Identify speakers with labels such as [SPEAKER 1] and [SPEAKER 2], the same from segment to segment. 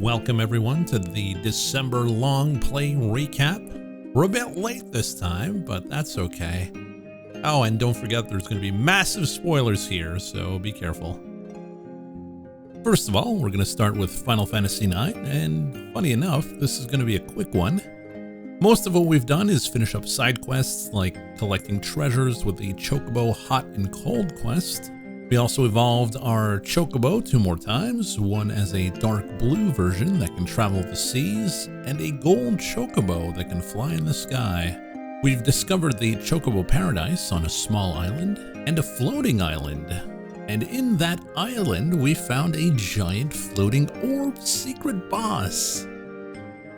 [SPEAKER 1] Welcome everyone to the December Longplay Recap. We're a bit late this time, but that's okay. Oh, and don't forget there's going to be massive spoilers here, so be careful. First of all, we're going to start with Final Fantasy IX, and funny enough, this is going to be a quick one. Most of what we've done is finish up side quests like collecting treasures with the Chocobo Hot and Cold quest. We also evolved our Chocobo 2 more times, one as a dark blue version that can travel the seas, and a gold Chocobo that can fly in the sky. We've discovered the Chocobo Paradise on a small island, and a floating island. And in that island, we found a giant floating orb secret boss.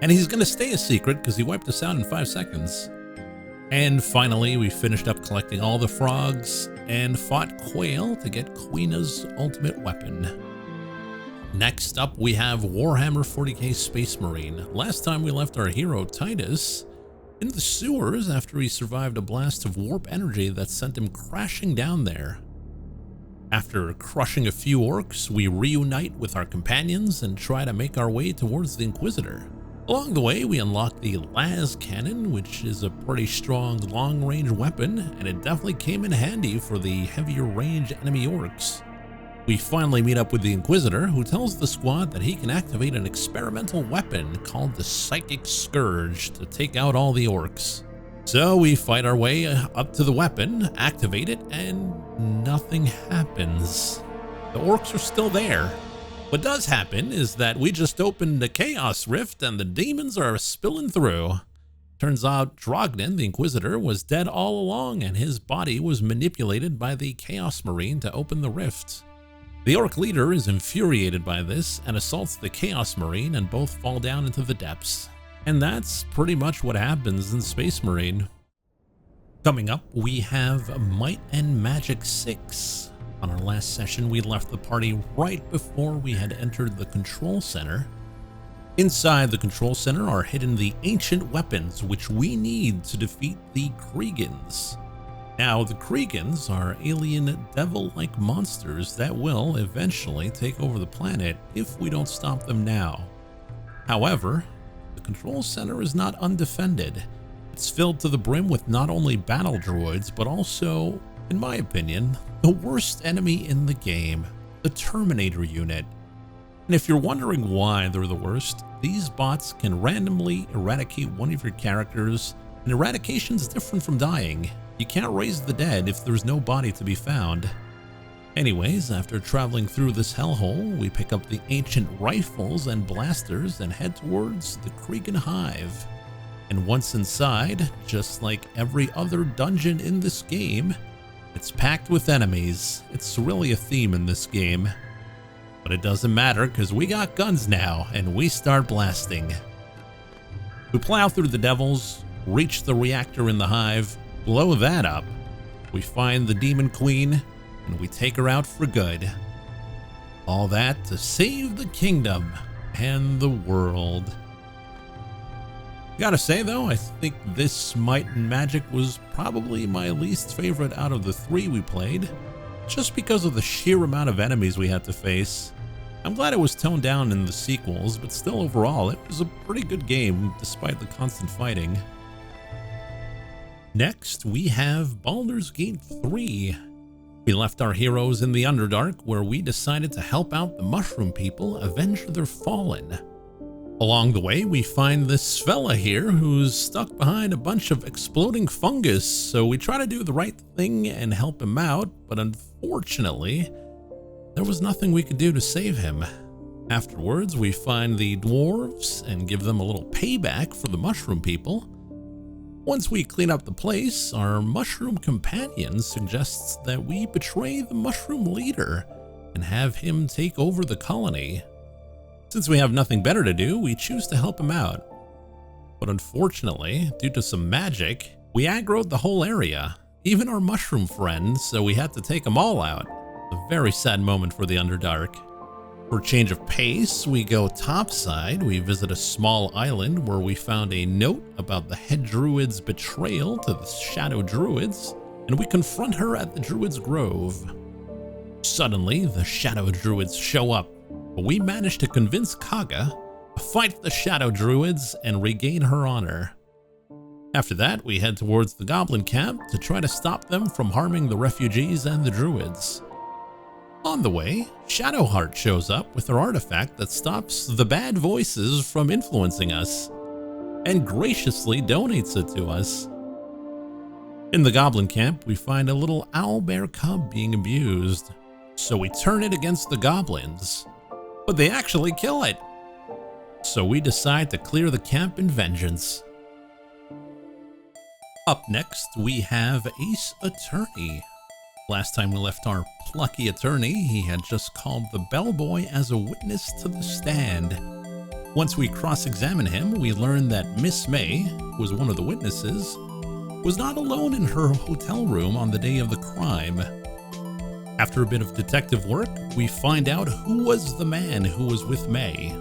[SPEAKER 1] And he's gonna stay a secret because he wiped us out in 5 seconds. And finally, we finished up collecting all the frogs and fought Quail to get Queena's ultimate weapon. Next up, we have W40k Space Marine. Last time we left our hero, Titus, in the sewers after he survived a blast of warp energy that sent him crashing down there. After crushing a few orcs, we reunite with our companions and try to make our way towards the Inquisitor. Along the way, we unlock the Las Cannon, which is a pretty strong long-range weapon, and it definitely came in handy for the heavier range enemy orcs. We finally meet up with the Inquisitor, who tells the squad that he can activate an experimental weapon called the Psychic Scourge to take out all the orcs. So we fight our way up to the weapon, activate it, and nothing happens. The orcs are still there. What does happen is that we just opened a Chaos Rift and the demons are spilling through. Turns out Drogden, the Inquisitor, was dead all along and his body was manipulated by the Chaos Marine to open the rift. The orc leader is infuriated by this and assaults the Chaos Marine, and both fall down into the depths. And that's pretty much what happens in Space Marine. Coming up, we have Might and Magic 6. On our last session, we left the party right before we had entered the control center. Inside the control center are hidden the ancient weapons which we need to defeat the Kriegans. Now, the Kriegans are alien devil-like monsters that will eventually take over the planet if we don't stop them now. However, the control center is not undefended. It's filled to the brim with not only battle droids, but also, in my opinion, the worst enemy in the game, the Terminator unit. And if you're wondering why they're the worst, these bots can randomly eradicate one of your characters, and eradication's different from dying. You can't raise the dead if there's no body to be found. Anyways, after traveling through this hellhole, we pick up the ancient rifles and blasters and head towards the Kriegan Hive. And once inside, just like every other dungeon in this game, it's packed with enemies. It's really a theme in this game. But it doesn't matter because we got guns now and we start blasting. We plow through the devils, reach the reactor in the hive, blow that up. We find the Demon Queen and we take her out for good. All that to save the kingdom and the world. Gotta say though, I think this Might and Magic was probably my least favorite out of the 3 we played, just because of the sheer amount of enemies we had to face. I'm glad it was toned down in the sequels, but still overall, it was a pretty good game despite the constant fighting. Next, we have Baldur's Gate 3. We left our heroes in the Underdark, where we decided to help out the Mushroom People avenge their fallen. Along the way, we find this fella here who's stuck behind a bunch of exploding fungus, so we try to do the right thing and help him out, but unfortunately, there was nothing we could do to save him. Afterwards, we find the dwarves and give them a little payback for the Mushroom People. Once we clean up the place, our Mushroom companion suggests that we betray the Mushroom leader and have him take over the colony. Since we have nothing better to do, we choose to help him out. But unfortunately, due to some magic, we aggroed the whole area, even our mushroom friends, so we had to take them all out. A very sad moment for the Underdark. For a change of pace, we go topside. We visit a small island where we found a note about the head druid's betrayal to the shadow druids, and we confront her at the druid's grove. Suddenly, the shadow druids show up, but we managed to convince Kaga fight the Shadow Druids, and regain her honor. After that, we head towards the Goblin camp to try to stop them from harming the refugees and the Druids. On the way, Shadowheart shows up with her artifact that stops the bad voices from influencing us, and graciously donates it to us. In the Goblin camp, we find a little owlbear cub being abused, so we turn it against the goblins, but they actually kill it. So we decide to clear the camp in vengeance. Up next, we have Ace Attorney. Last time we left our plucky attorney, he had just called the bellboy as a witness to the stand. Once we cross-examine him, we learn that Miss May, who was one of the witnesses, was not alone in her hotel room on the day of the crime. After a bit of detective work, we find out who was the man who was with May.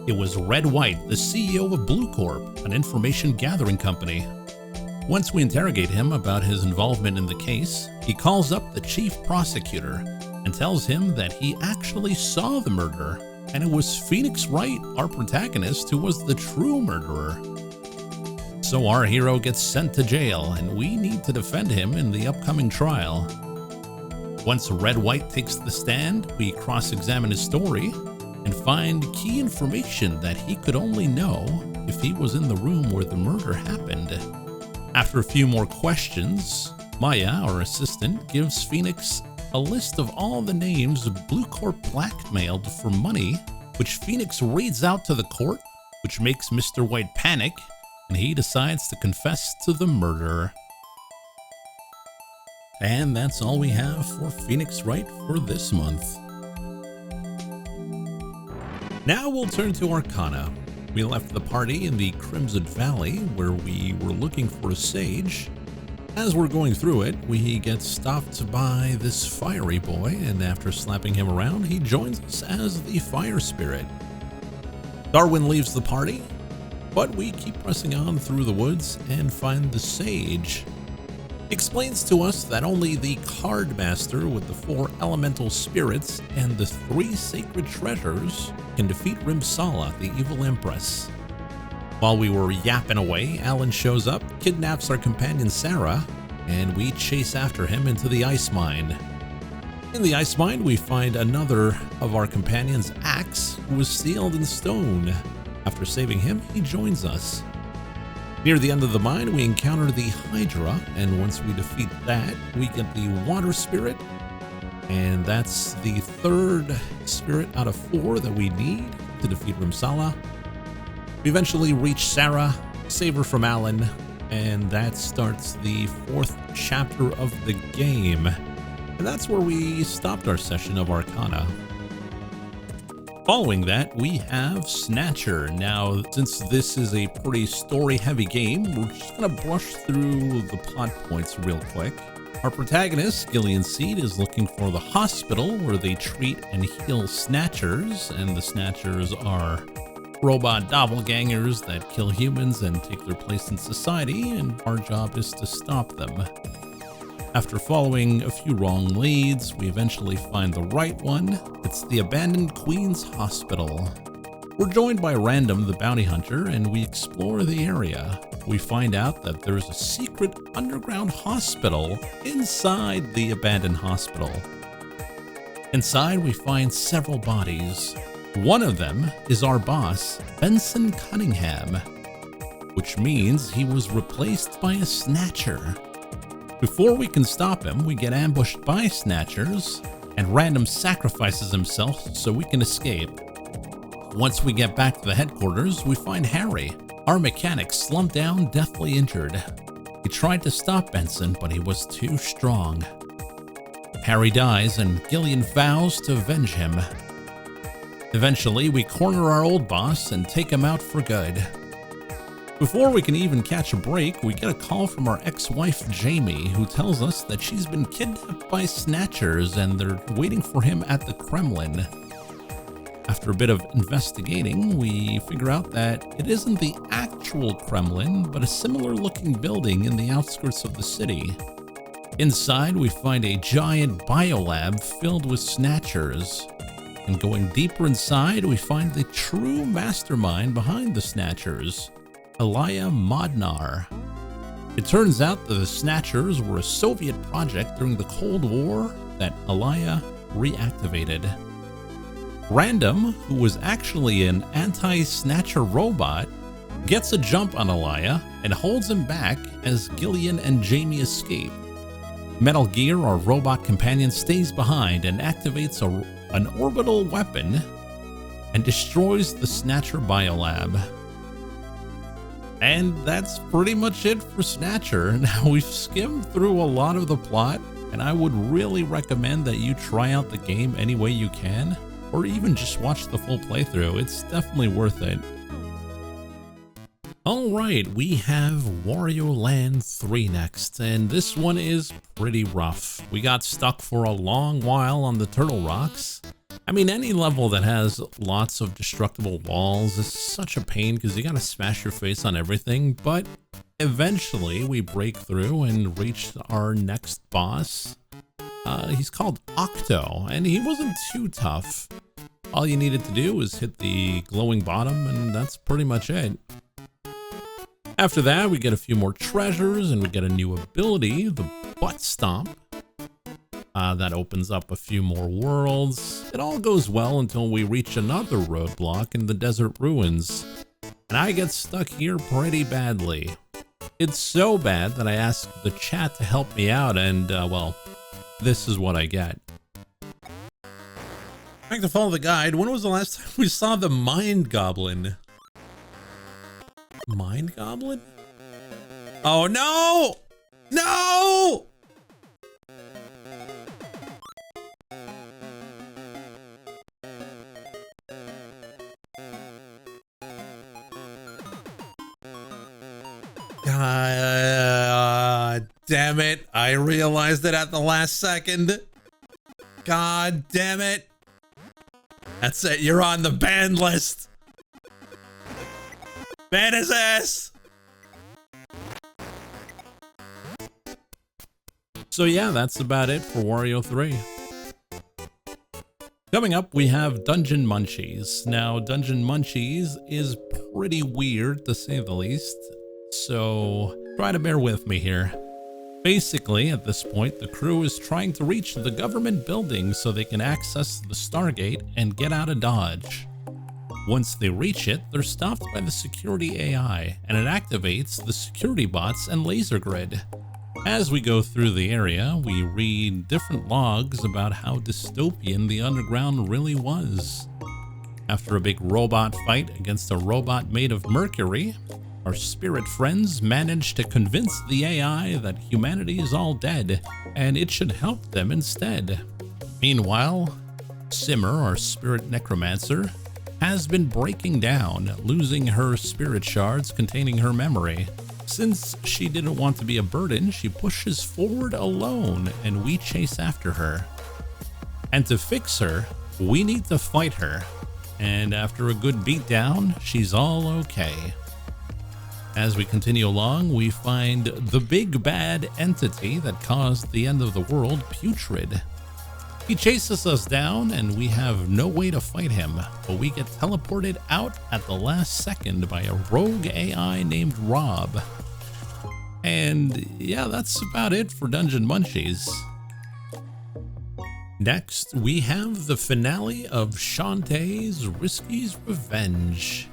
[SPEAKER 1] It was Red White, the CEO of Blue Corp, an information gathering company. Once we interrogate him about his involvement in the case, he calls up the chief prosecutor and tells him that he actually saw the murder, and it was Phoenix Wright, our protagonist, who was the true murderer. So our hero gets sent to jail, and we need to defend him in the upcoming trial. Once Red White takes the stand, we cross-examine his story and find key information that he could only know if he was in the room where the murder happened. After a few more questions, Maya, our assistant, gives Phoenix a list of all the names Blue Corp blackmailed for money, which Phoenix reads out to the court, which makes Mr. White panic, and he decides to confess to the murder. And that's all we have for Phoenix Wright for this month. Now we'll turn to Arcana. We left the party in the Crimson Valley, where we were looking for a sage. As we're going through it, we get stopped by this fiery boy, and after slapping him around, he joins us as the fire spirit. Darwin leaves the party, but we keep pressing on through the woods and find the sage. He explains to us that only the card master with the 4 elemental spirits and the 3 sacred treasures can defeat Rimsala, the evil empress. While we were yapping away, Alan shows up, kidnaps our companion Sarah, and we chase after him into the ice mine. In the ice mine, we find another of our companions, Axe, who was sealed in stone. After saving him, he joins us. Near the end of the mine, we encounter the Hydra, and once we defeat that, we get the Water Spirit, and that's the 3rd spirit out of 4 that we need to defeat Rimsala. We eventually reach Sarah, save her from Alan, and that starts the 4th chapter of the game. And that's where we stopped our session of Arcana. Following that, we have Snatcher. Now, since this is a pretty story-heavy game, we're just going to brush through the plot points real quick. Our protagonist, Gillian Seed, is looking for the hospital where they treat and heal Snatchers, and the Snatchers are robot doppelgangers that kill humans and take their place in society, and our job is to stop them. After following a few wrong leads, we eventually find the right one. It's the abandoned Queen's Hospital. We're joined by Random, the bounty hunter, and we explore the area. We find out that there's a secret underground hospital inside the abandoned hospital. Inside, we find several bodies. One of them is our boss, Benson Cunningham, which means he was replaced by a Snatcher. Before we can stop him, we get ambushed by Snatchers, and Random sacrifices himself so we can escape. Once we get back to the headquarters, we find Harry, our mechanic, slumped down, deathly injured. He tried to stop Benson, but he was too strong. Harry dies, and Gillian vows to avenge him. Eventually, we corner our old boss and take him out for good. Before we can even catch a break, we get a call from our ex-wife Jamie, who tells us that she's been kidnapped by Snatchers and they're waiting for him at the Kremlin. After a bit of investigating, we figure out that it isn't the actual Kremlin, but a similar looking building in the outskirts of the city. Inside, we find a giant biolab filled with Snatchers. And going deeper inside, we find the true mastermind behind the Snatchers, Elia Modnar. It turns out that the Snatchers were a Soviet project during the Cold War that Elia reactivated. Random, who was actually an anti-Snatcher robot, gets a jump on Elia and holds him back as Gillian and Jamie escape. Metal Gear, our robot companion, stays behind and activates an orbital weapon and destroys the Snatcher biolab. And that's pretty much it for Snatcher. Now, we've skimmed through a lot of the plot, and I would really recommend that you try out the game any way you can, or even just watch the full playthrough. It's definitely worth it. Alright, we have Wario Land 3 next, and this one is pretty rough. We got stuck for a long while on the Turtle Rocks. I mean, any level that has lots of destructible walls is such a pain because you gotta smash your face on everything, but eventually we break through and reach our next boss. He's called Octo, and he wasn't too tough. All you needed to do was hit the glowing bottom, and that's pretty much it. After that, we get a few more treasures, and we get a new ability, the Butt Stomp. That opens up a few more worlds. It all goes well until we reach another roadblock in the desert ruins. And I get stuck here pretty badly. It's so bad that I asked the chat to help me out, and, well, this is what I get. Back to follow the guide, when was the last time we saw the Mind Goblin? Mind Goblin? Oh no! No! God damn it. I realized it at the last second. God damn it. That's it. You're on the ban list. Ban his ass. So yeah, that's about it for Wario 3. Coming up, we have Dungeon Munchies. Now, Dungeon Munchies is pretty weird, to say the least, so try to bear with me here. Basically, at this point, the crew is trying to reach the government building so they can access the Stargate and get out of Dodge. Once they reach it, they're stopped by the security AI, and it activates the security bots and laser grid. As we go through the area, we read different logs about how dystopian the underground really was. After a big robot fight against a robot made of mercury, our spirit friends manage to convince the AI that humanity is all dead, and it should help them instead. Meanwhile, Simmer, our spirit necromancer, has been breaking down, losing her spirit shards containing her memory. Since she didn't want to be a burden, she pushes forward alone, and we chase after her. And to fix her, we need to fight her. And after a good beatdown, she's all okay. As we continue along, we find the big bad entity that caused the end of the world, Putrid. He chases us down, and we have no way to fight him, but we get teleported out at the last second by a rogue AI named Rob. And yeah, that's about it for Dungeon Munchies. Next, we have the finale of Shantae's Risky's Revenge.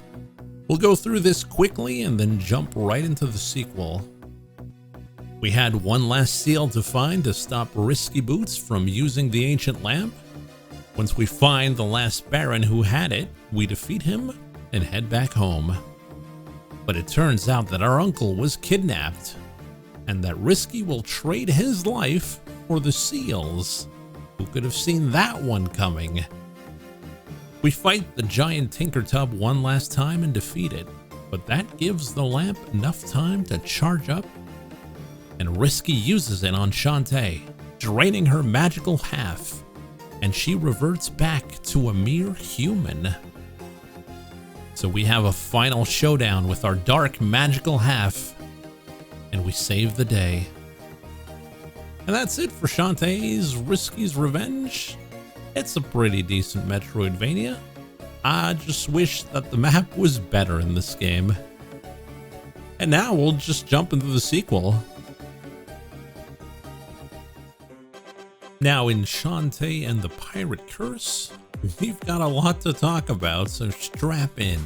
[SPEAKER 1] We'll go through this quickly and then jump right into the sequel. We had one last seal to find to stop Risky Boots from using the ancient lamp. Once we find the last Baron who had it, we defeat him and head back home. But it turns out that our uncle was kidnapped, and that Risky will trade his life for the seals. Who could have seen that one coming? We fight the giant Tinker Tub one last time and defeat it, but that gives the lamp enough time to charge up, and Risky uses it on Shantae, draining her magical half, and she reverts back to a mere human. So we have a final showdown with our dark magical half, and we save the day. And that's it for Shantae's Risky's Revenge. It's a pretty decent Metroidvania. I just wish that the map was better in this game. And now we'll just jump into the sequel. Now in Shantae and the Pirate Curse, we've got a lot to talk about, so strap in.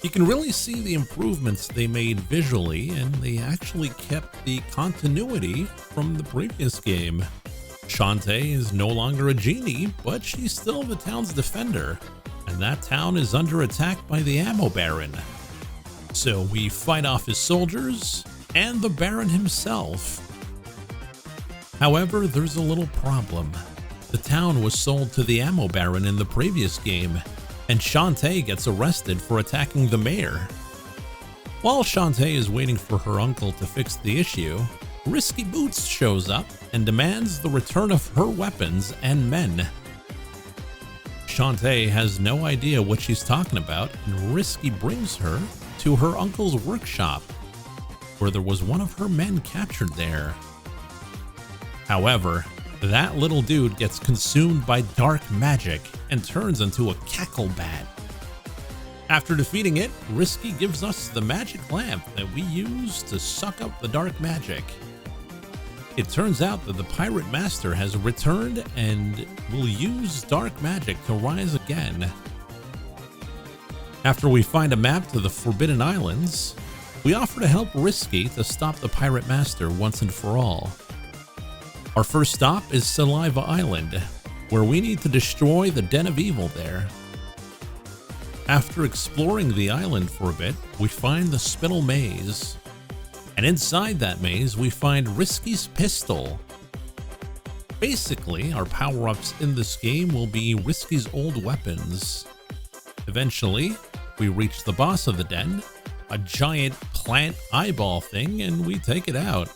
[SPEAKER 1] You can really see the improvements they made visually, and they actually kept the continuity from the previous game. Shantae is no longer a genie, but she's still the town's defender, and that town is under attack by the Ammo Baron. So we fight off his soldiers and the Baron himself. However, there's a little problem. The town was sold to the Ammo Baron in the previous game, and Shantae gets arrested for attacking the mayor. While Shantae is waiting for her uncle to fix the issue, Risky Boots shows up and demands the return of her weapons and men. Shantae has no idea what she's talking about, and Risky brings her to her uncle's workshop, where there was one of her men captured there. However, that little dude gets consumed by dark magic and turns into a cackle bat. After defeating it, Risky gives us the magic lamp that we use to suck up the dark magic. It turns out that the Pirate Master has returned and will use dark magic to rise again. After we find a map to the Forbidden Islands, we offer to help Risky to stop the Pirate Master once and for all. Our first stop is Saliva Island, where we need to destroy the Den of Evil there. After exploring the island for a bit, we find the Spittle Maze. And inside that maze, we find Risky's pistol. Basically, our power-ups in this game will be Risky's old weapons. Eventually, we reach the boss of the den, a giant plant eyeball thing, and we take it out.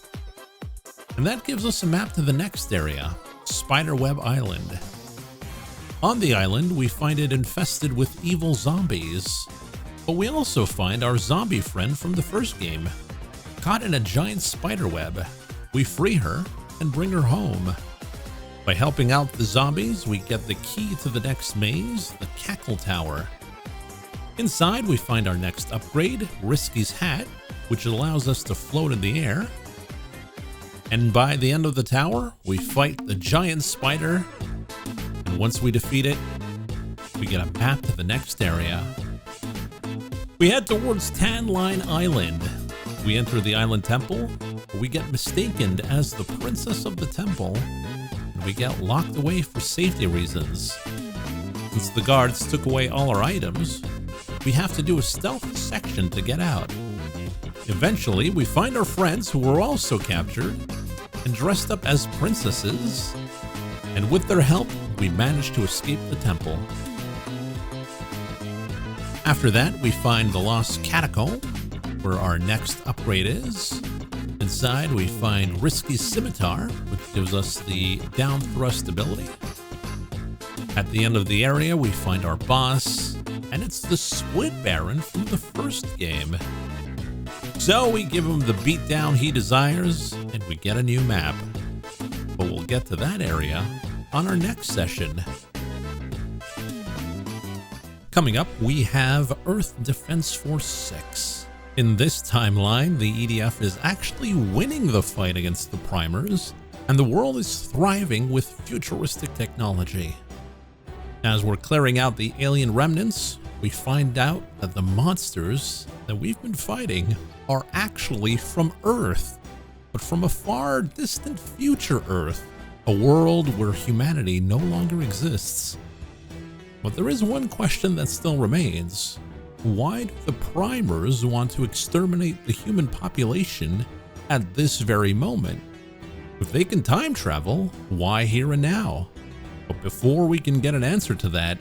[SPEAKER 1] And that gives us a map to the next area, Spiderweb Island. On the island, we find it infested with evil zombies. But we also find our zombie friend from the first game. Caught in a giant spider web, we free her and bring her home. By helping out the zombies, we get the key to the next maze, the Cackle Tower. Inside, we find our next upgrade, Risky's hat, which allows us to float in the air. And by the end of the tower, we fight the giant spider, and once we defeat it, we get a map to the next area. We head towards Tan Line Island. We enter the island temple, where we get mistaken as the princess of the temple, and we get locked away for safety reasons. Since the guards took away all our items, we have to do a stealth section to get out. Eventually, we find our friends who were also captured and dressed up as princesses, and with their help, we manage to escape the temple. After that, we find the Lost Catacomb, where our next upgrade is. Inside, we find Risky's Scimitar, which gives us the down thrust ability. At the end of the area, we find our boss, and it's the Squid Baron from the first game. So we give him the beatdown he desires, and we get a new map. But we'll get to that area on our next session. Coming up, we have Earth Defense Force 6. In this timeline, the EDF is actually winning the fight against the Primers, and the world is thriving with futuristic technology. As we're clearing out the alien remnants, we find out that the monsters that we've been fighting are actually from Earth, but from a far distant future Earth, a world where humanity no longer exists. But there is one question that still remains. Why do the Primers want to exterminate the human population at this very moment? If they can time travel, why here and now? But before we can get an answer to that,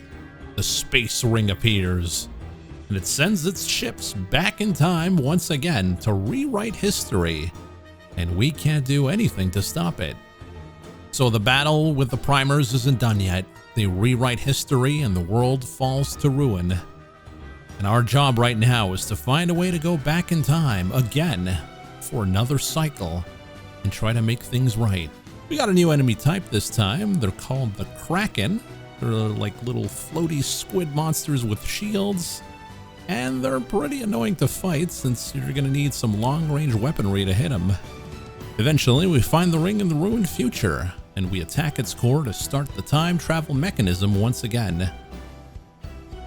[SPEAKER 1] the space ring appears, and it sends its ships back in time once again to rewrite history, and we can't do anything to stop it. So the battle with the Primers isn't done yet. They rewrite history and the world falls to ruin. And our job right now is to find a way to go back in time again for another cycle and try to make things right. We got a new enemy type this time. They're called the Kraken. They're like little floaty squid monsters with shields. And they're pretty annoying to fight since you're going to need some long-range weaponry to hit them. Eventually, we find the ring in the ruined future, and we attack its core to start the time travel mechanism once again.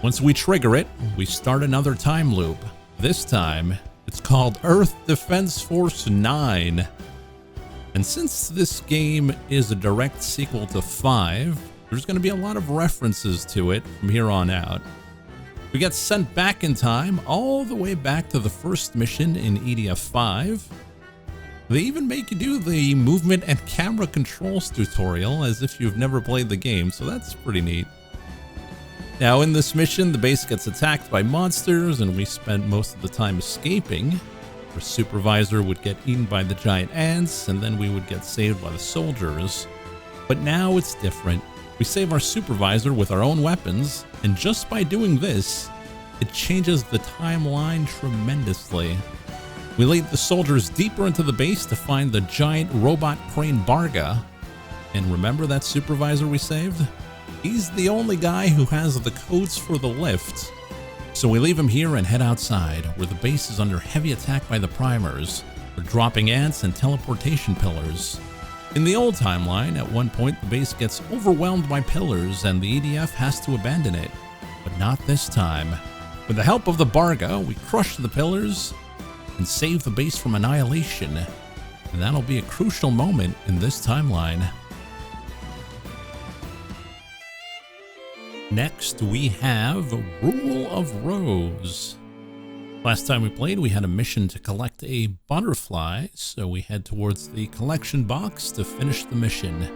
[SPEAKER 1] Once we trigger it, we start another time loop. This time, it's called Earth Defense Force 9. And since this game is a direct sequel to 5, there's going to be a lot of references to it from here on out. We get sent back in time, all the way back to the first mission in EDF 5. They even make you do the movement and camera controls tutorial as if you've never played the game, so that's pretty neat. Now in this mission, the base gets attacked by monsters and we spent most of the time escaping. Our supervisor would get eaten by the giant ants and then we would get saved by the soldiers. But now it's different. We save our supervisor with our own weapons, and just by doing this, it changes the timeline tremendously. We lead the soldiers deeper into the base to find the giant robot crane Barga. And remember that supervisor we saved? He's the only guy who has the codes for the lift. So we leave him here and head outside, where the base is under heavy attack by the primers. They're dropping ants and teleportation pillars. In the old timeline, at one point the base gets overwhelmed by pillars and the EDF has to abandon it. But not this time. With the help of the Barga, we crush the pillars and save the base from annihilation. And that'll be a crucial moment in this timeline. Next, we have Rule of Rose. Last time we played, we had a mission to collect a butterfly, so we head towards the collection box to finish the mission.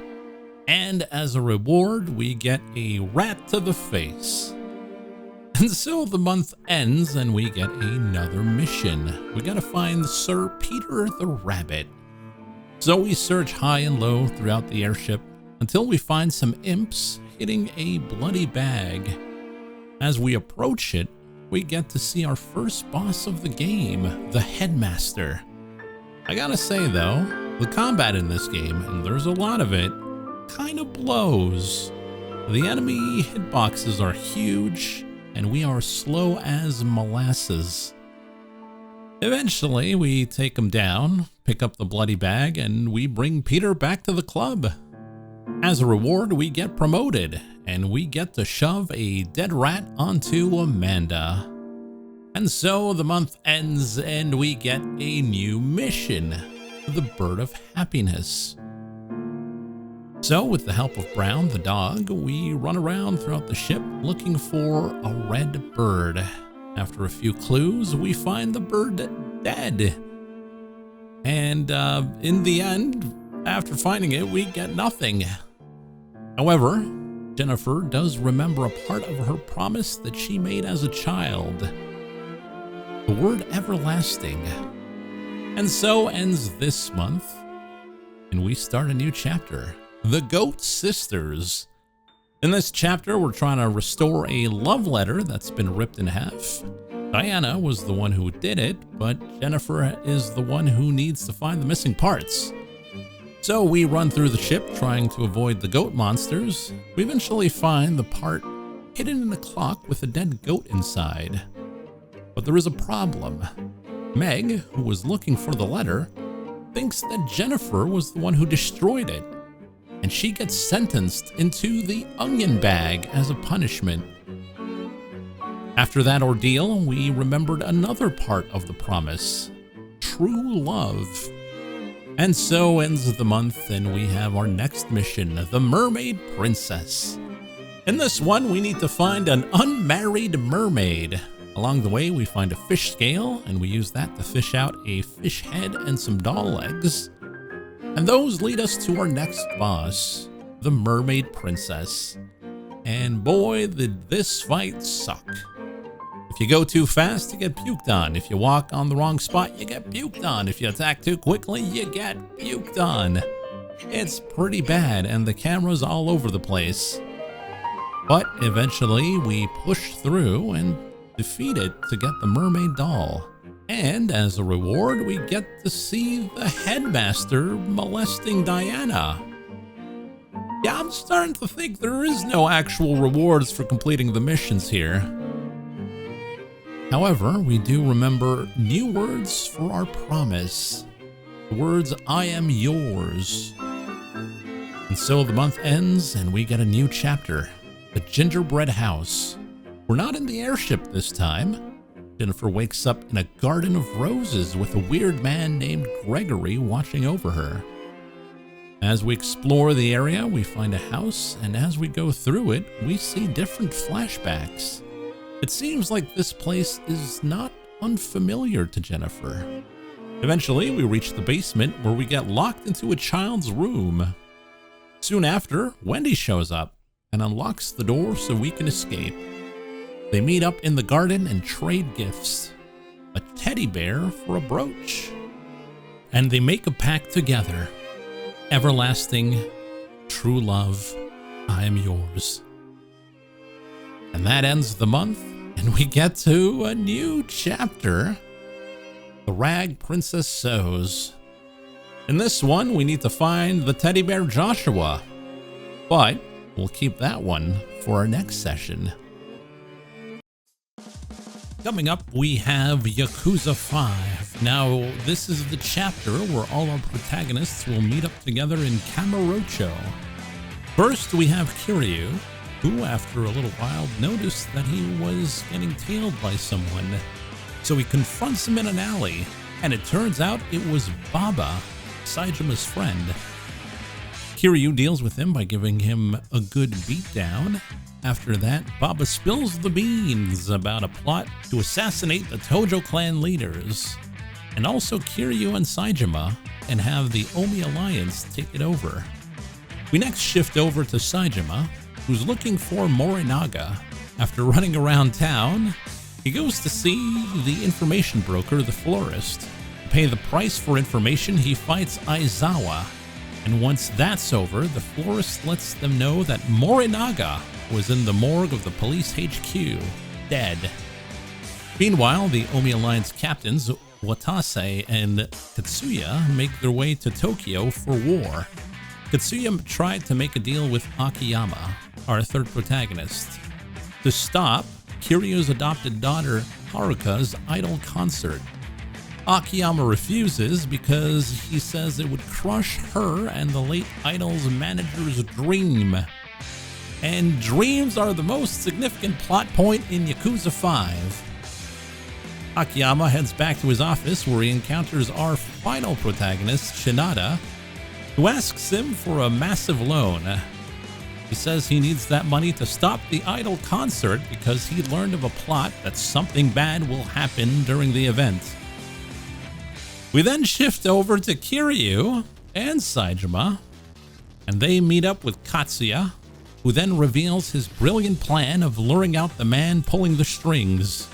[SPEAKER 1] And as a reward, we get a rat to the face. And so the month ends and we get another mission. We gotta find Sir Peter the Rabbit. So we search high and low throughout the airship until we find some imps hitting a bloody bag. As we approach it, we get to see our first boss of the game, the Headmaster. I gotta say though, the combat in this game, and there's a lot of it, kinda blows. The enemy hitboxes are huge, and we are slow as molasses. Eventually, we take him down, pick up the bloody bag, and we bring Peter back to the club. As a reward, we get promoted, and we get to shove a dead rat onto Amanda. And so the month ends, and we get a new mission, the Bird of Happiness. So with the help of Brown, the dog, we run around throughout the ship looking for a red bird. After a few clues, we find the bird dead. And in the end, after finding it, we get nothing. However, Jennifer does remember a part of her promise that she made as a child. The word everlasting. And so ends this month, and we start a new chapter, The Goat Sisters. In this chapter, we're trying to restore a love letter that's been ripped in half. Diana was the one who did it, but Jennifer is the one who needs to find the missing parts. So we run through the ship trying to avoid the goat monsters. We eventually find the part hidden in a clock with a dead goat inside. But there is a problem. Meg, who was looking for the letter, thinks that Jennifer was the one who destroyed it, and she gets sentenced into the onion bag as a punishment. After that ordeal, we remembered another part of the promise, true love. And so ends the month, and we have our next mission, the Mermaid Princess. In this one, we need to find an unmarried mermaid. Along the way, we find a fish scale, and we use that to fish out a fish head and some doll eggs. And those lead us to our next boss, the Mermaid Princess. And boy, did this fight suck. If you go too fast, you get puked on. If you walk on the wrong spot, you get puked on. If you attack too quickly, you get puked on. It's pretty bad, and the camera's all over the place. But eventually, we push through and defeat it to get the mermaid doll. And as a reward, we get to see the Headmaster molesting Diana. Yeah, I'm starting to think there is no actual rewards for completing the missions here. However, we do remember new words for our promise. The words, I am yours. And so the month ends and we get a new chapter, the gingerbread house. We're not in the airship this time. Jennifer wakes up in a garden of roses with a weird man named Gregory watching over her. As we explore the area, we find a house, and as we go through it, we see different flashbacks. It seems like this place is not unfamiliar to Jennifer. Eventually, we reach the basement where we get locked into a child's room. Soon after, Wendy shows up and unlocks the door so we can escape. They meet up in the garden and trade gifts. A teddy bear for a brooch. And they make a pact together. Everlasting, true love, I am yours. And that ends the month, and we get to a new chapter. The Rag Princess Sews. In this one, we need to find the teddy bear Joshua. But we'll keep that one for our next session. Coming up, we have Yakuza 5. Now, this is the chapter where all our protagonists will meet up together in Kamurocho. First, we have Kiryu, who, after a little while, noticed that he was getting tailed by someone. So he confronts him in an alley, and it turns out it was Baba, Saijima's friend. Kiryu deals with him by giving him a good beatdown. After that, Baba spills the beans about a plot to assassinate the Tojo clan leaders, and also Kiryu and Saijima, and have the Omi Alliance take it over. We next shift over to Saijima, who's looking for Morinaga. After running around town, he goes to see the information broker, the florist. To pay the price for information, he fights Aizawa. And once that's over, the florist lets them know that Morinaga was in the morgue of the police HQ, dead. Meanwhile, the Omi Alliance captains, Watase and Katsuya, make their way to Tokyo for war. Katsuya tried to make a deal with Akiyama, our third protagonist, to stop Kiryu's adopted daughter Haruka's idol concert. Akiyama refuses because he says it would crush her and the late idol's manager's dream. And dreams are the most significant plot point in Yakuza 5. Akiyama heads back to his office where he encounters our final protagonist, Shinada, who asks him for a massive loan. He says he needs that money to stop the idol concert because he learned of a plot that something bad will happen during the event. We then shift over to Kiryu and Saijima, and they meet up with Katsuya, who then reveals his brilliant plan of luring out the man pulling the strings.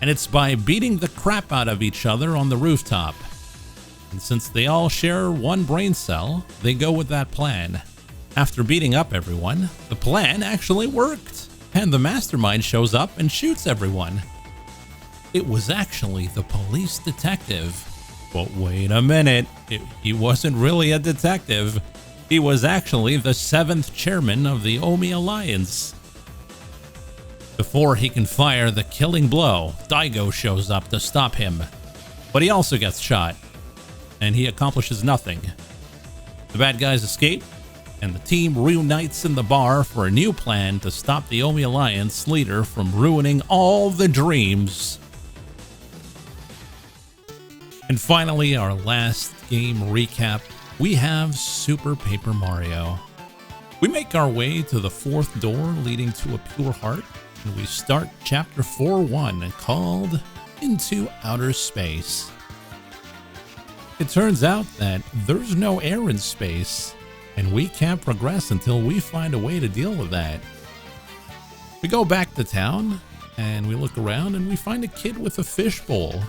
[SPEAKER 1] And it's by beating the crap out of each other on the rooftop. And since they all share one brain cell, they go with that plan. After beating up everyone, the plan actually worked, and the mastermind shows up and shoots everyone. It was actually the police detective. But wait a minute, he wasn't really a detective. He was actually the 7th chairman of the Omi Alliance. Before he can fire the killing blow, Daigo shows up to stop him. But he also gets shot, and he accomplishes nothing. The bad guys escape, and the team reunites in the bar for a new plan to stop the Omi Alliance leader from ruining all the dreams. And finally, our last game recap, we have Super Paper Mario. We make our way to the 4th door leading to a pure heart, and we start Chapter 4-1 called Into Outer Space. It turns out that there's no air in space, and we can't progress until we find a way to deal with that. We go back to town, and we look around, and we find a kid with a fishbowl.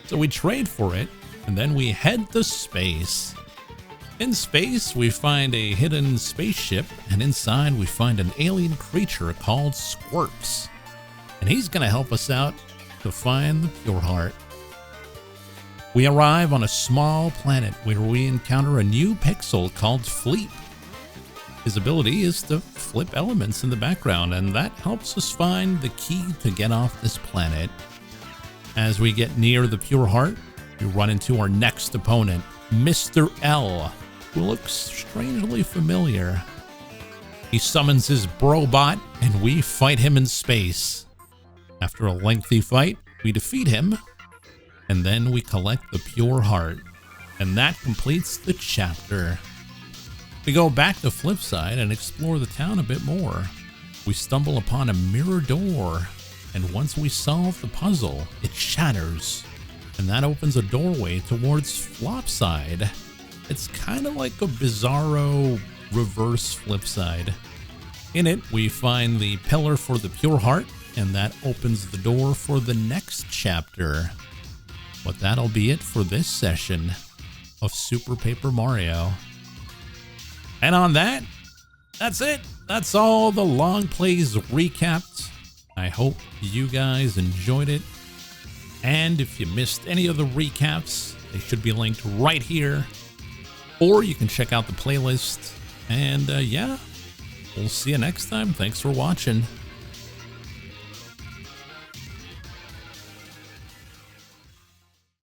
[SPEAKER 1] So we trade for it, and then we head to space. In space, we find a hidden spaceship, and inside we find an alien creature called Squirps. And he's gonna help us out to find the Pure Heart. We arrive on a small planet where we encounter a new pixel called Fleet. His ability is to flip elements in the background, and that helps us find the key to get off this planet. As we get near the Pure Heart, we run into our next opponent, Mr. L, who looks strangely familiar. He summons his Brobot, and we fight him in space. After a lengthy fight, we defeat him, and then we collect the Pure Heart, and that completes the chapter. We go back to Flipside and explore the town a bit more. We stumble upon a mirror door, and once we solve the puzzle, it shatters, and that opens a doorway towards Flopside. It's kind of like a bizarro reverse Flipside. In it, we find the pillar for the Pure Heart, and that opens the door for the next chapter. But that'll be it for this session of Super Paper Mario. And on that, that's it. That's all the long plays recapped. I hope you guys enjoyed it. And if you missed any of the recaps, they should be linked right here. Or you can check out the playlist. And yeah, we'll see you next time. Thanks for watching.